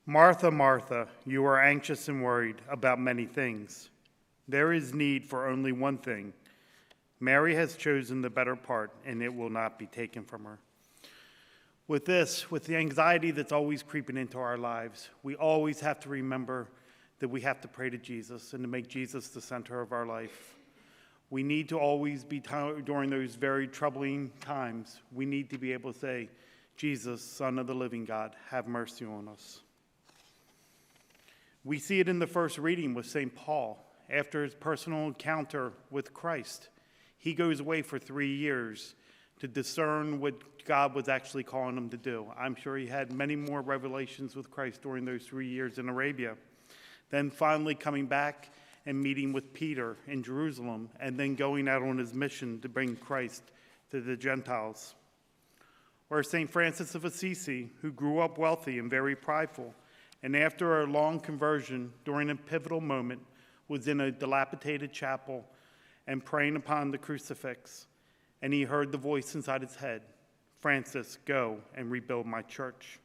Martha, Martha, you are anxious and worried about many things. There is need for only one thing. Mary has chosen the better part, and it will not be taken from her. With the anxiety that's always creeping into our lives, we always have to remember that we have to pray to Jesus and to make Jesus the center of our life. We need to always be, during those very troubling times, we need to be able to say, Jesus, Son of the living God, have mercy on us. We see it in the first reading with St. Paul. After his personal encounter with Christ, he goes away for 3 years to discern what God was actually calling him to do. I'm sure he had many more revelations with Christ during those 3 years in Arabia. Then finally coming back and meeting with Peter in Jerusalem, and then going out on his mission to bring Christ to the Gentiles. Or St. Francis of Assisi, who grew up wealthy and very prideful, and after a long conversion during a pivotal moment, was in a dilapidated chapel and praying upon the crucifix, and he heard the voice inside his head, "Francis, go and rebuild my church."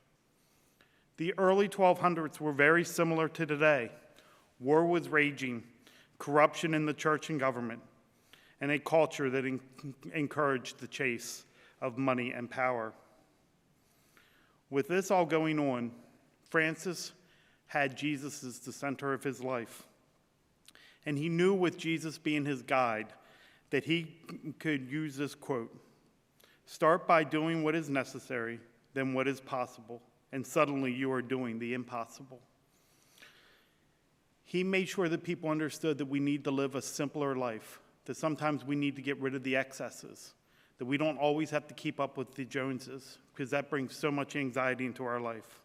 The early 1200s were very similar to today. War was raging, corruption in the church and government, and a culture that encouraged the chase of money and power. With this all going on, Francis had Jesus as the center of his life. And he knew, with Jesus being his guide, that he could use this quote: "Start by doing what is necessary, then what is possible, and suddenly you are doing the impossible." He made sure that people understood that we need to live a simpler life, that sometimes we need to get rid of the excesses, that we don't always have to keep up with the Joneses, because that brings so much anxiety into our life.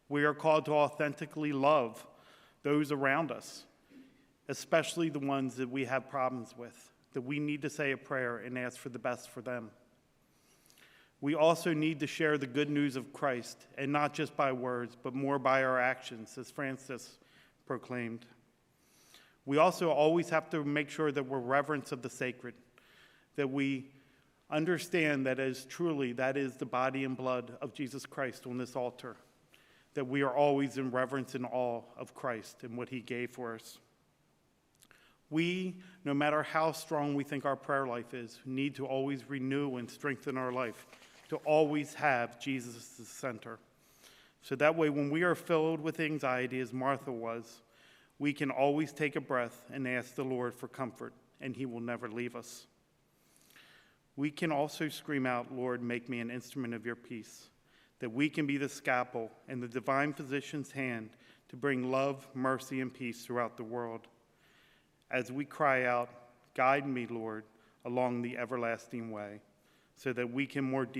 We are called to authentically love those around us, especially the ones that we have problems with, that we need to say a prayer and ask for the best for them. We also need to share the good news of Christ, and not just by words, but more by our actions, as Francis proclaimed. We also always have to make sure that we're reverent of the sacred, that we understand that as truly that is the body and blood of Jesus Christ on this altar, that we are always in reverence and awe of Christ and what he gave for us. We, no matter how strong we think our prayer life is, need to always renew and strengthen our life, to always have Jesus as the center. So that way, when we are filled with anxiety, as Martha was, we can always take a breath and ask the Lord for comfort, and he will never leave us. We can also scream out, "Lord, make me an instrument of your peace," that we can be the scalpel in the divine physician's hand to bring love, mercy, and peace throughout the world. As we cry out, "Guide me, Lord, along the everlasting way," so that we can more deeply